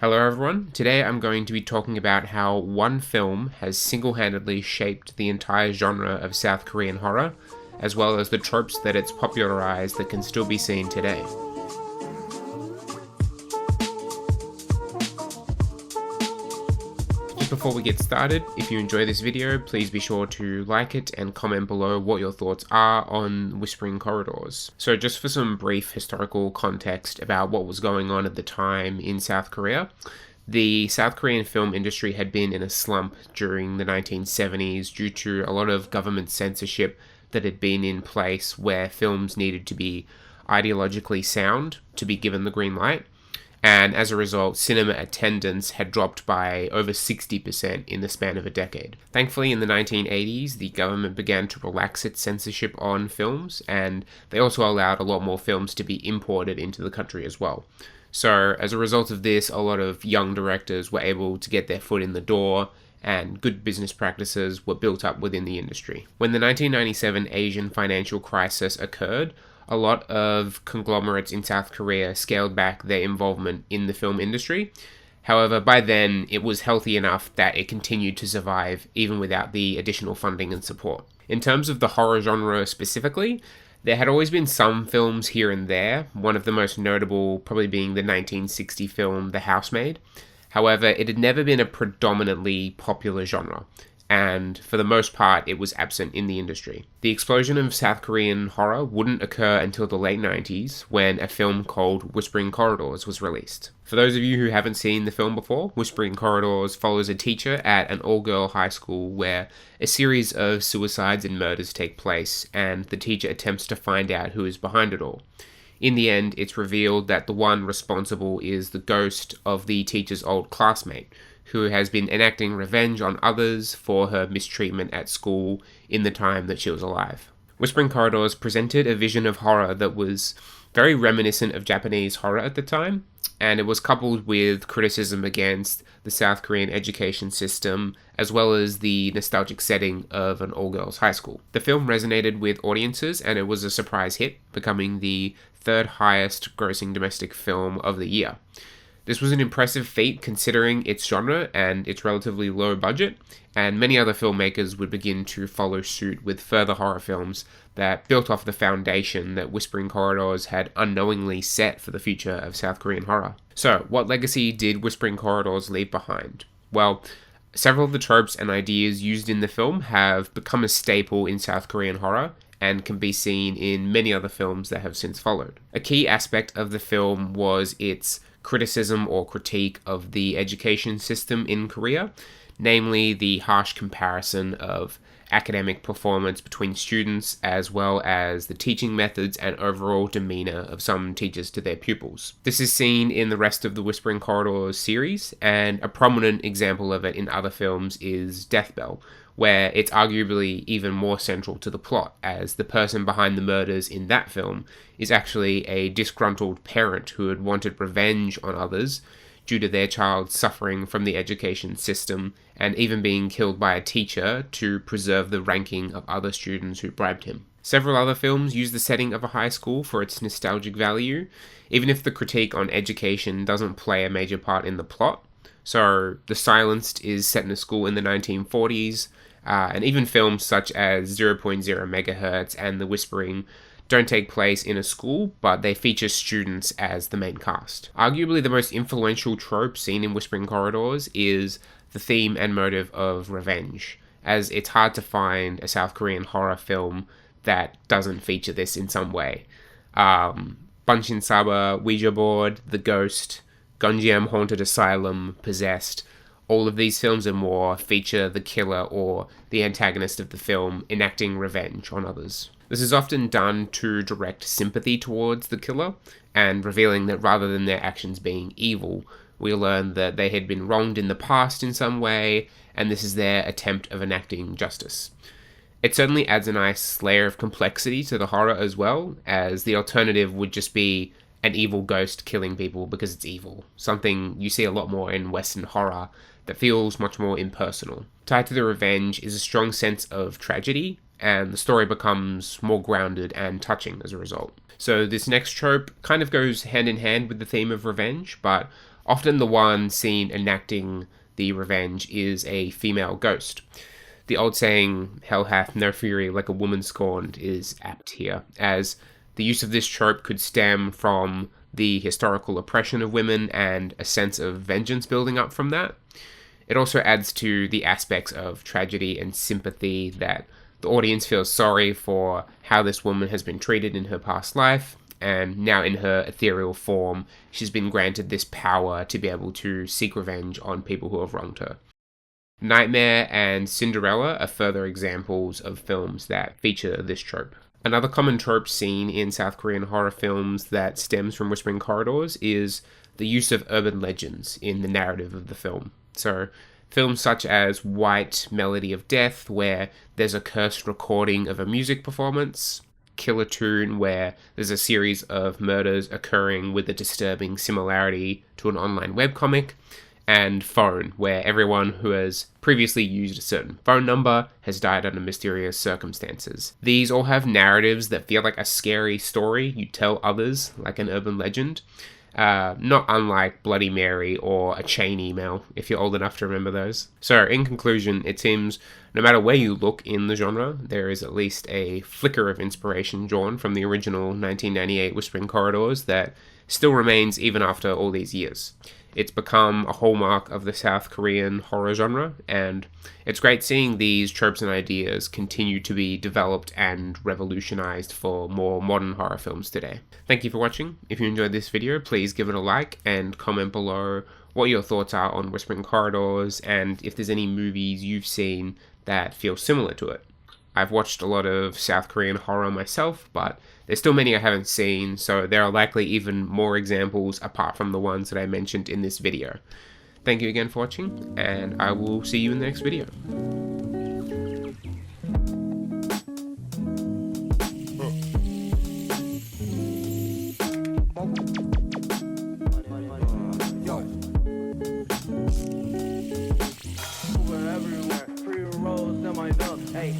Hello everyone, today I'm going to be talking about how one film has single-handedly shaped the entire genre of South Korean horror, as well as the tropes that it's popularized that can still be seen today. Just before we get started, if you enjoy this video, please be sure to like it and comment below what your thoughts are on Whispering Corridors. So just for some brief historical context about what was going on at the time in South Korea, the South Korean film industry had been in a slump during the 1970s due to a lot of government censorship that had been in place where films needed to be ideologically sound to be given the green light. And as a result, cinema attendance had dropped by over 60% in the span of a decade. Thankfully, in the 1980s, the government began to relax its censorship on films, and they also allowed a lot more films to be imported into the country as well. So, as a result of this, a lot of young directors were able to get their foot in the door, and good business practices were built up within the industry. When the 1997 Asian financial crisis occurred, a lot of conglomerates in South Korea scaled back their involvement in the film industry. However, by then, it was healthy enough that it continued to survive even without the additional funding and support. In terms of the horror genre specifically, there had always been some films here and there, one of the most notable probably being the 1960 film The Housemaid. However, it had never been a predominantly popular genre, and for the most part, it was absent in the industry. The explosion of South Korean horror wouldn't occur until the late 90s, when a film called Whispering Corridors was released. For those of you who haven't seen the film before, Whispering Corridors follows a teacher at an all-girl high school where a series of suicides and murders take place, and the teacher attempts to find out who is behind it all. In the end, it's revealed that the one responsible is the ghost of the teacher's old classmate, who has been enacting revenge on others for her mistreatment at school in the time that she was alive. Whispering Corridors presented a vision of horror that was very reminiscent of Japanese horror at the time, and it was coupled with criticism against the South Korean education system, as well as the nostalgic setting of an all-girls high school. The film resonated with audiences, and it was a surprise hit, becoming the third highest grossing domestic film of the year. This was an impressive feat considering its genre and its relatively low budget, and many other filmmakers would begin to follow suit with further horror films that built off the foundation that Whispering Corridors had unknowingly set for the future of South Korean horror. So, what legacy did Whispering Corridors leave behind? Well, several of the tropes and ideas used in the film have become a staple in South Korean horror, and can be seen in many other films that have since followed. A key aspect of the film was its criticism or critique of the education system in Korea, namely the harsh comparison of academic performance between students, as well as the teaching methods and overall demeanor of some teachers to their pupils. This is seen in the rest of the Whispering Corridors series, and a prominent example of it in other films is Death Bell, where it's arguably even more central to the plot, as the person behind the murders in that film is actually a disgruntled parent who had wanted revenge on others due to their child suffering from the education system and even being killed by a teacher to preserve the ranking of other students who bribed him. Several other films use the setting of a high school for its nostalgic value, even if the critique on education doesn't play a major part in the plot. So, The Silenced is set in a school in the 1940s, and even films such as 0.0 Megahertz and The Whispering don't take place in a school, but they feature students as the main cast. Arguably the most influential trope seen in Whispering Corridors is the theme and motive of revenge, as it's hard to find a South Korean horror film that doesn't feature this in some way. Bunshin Saba, Ouija Board, The Ghost, Gunjiam Haunted Asylum, Possessed, all of these films and more feature the killer or the antagonist of the film enacting revenge on others. This is often done to direct sympathy towards the killer, and revealing that rather than their actions being evil, we learn that they had been wronged in the past in some way, and this is their attempt of enacting justice. It certainly adds a nice layer of complexity to the horror as well, as the alternative would just be an evil ghost killing people because it's evil, something you see a lot more in Western horror that feels much more impersonal. Tied to the revenge is a strong sense of tragedy, and the story becomes more grounded and touching as a result. So this next trope kind of goes hand in hand with the theme of revenge, but Often the one seen enacting the revenge is a female ghost. The old saying, "Hell hath no fury like a woman scorned," is apt here, as the use of this trope could stem from the historical oppression of women and a sense of vengeance building up from that. It also adds to the aspects of tragedy and sympathy that the audience feels sorry for how this woman has been treated in her past life, and now in her ethereal form, she's been granted this power to be able to seek revenge on people who have wronged her. Nightmare and Cinderella are further examples of films that feature this trope. Another common trope seen in South Korean horror films that stems from Whispering Corridors is the use of urban legends in the narrative of the film. So, films such as White Melody of Death, where there's a cursed recording of a music performance, Killer Tune, where there's a series of murders occurring with a disturbing similarity to an online webcomic, and Phone, where everyone who has previously used a certain phone number has died under mysterious circumstances. These all have narratives that feel like a scary story you tell others, like an urban legend, not unlike Bloody Mary or a chain email, if you're old enough to remember those. So, in conclusion, it seems no matter where you look in the genre, there is at least a flicker of inspiration drawn from the original 1998 Whispering Corridors that still remains even after all these years. It's become a hallmark of the South Korean horror genre, and it's great seeing these tropes and ideas continue to be developed and revolutionized for more modern horror films today. Thank you for watching. If you enjoyed this video, please give it a like and comment below what your thoughts are on Whispering Corridors and if there's any movies you've seen that feel similar to it. I've watched a lot of South Korean horror myself, but there's still many I haven't seen, so there are likely even more examples apart from the ones that I mentioned in this video. Thank you again for watching, and I will see you in the next video. Hey.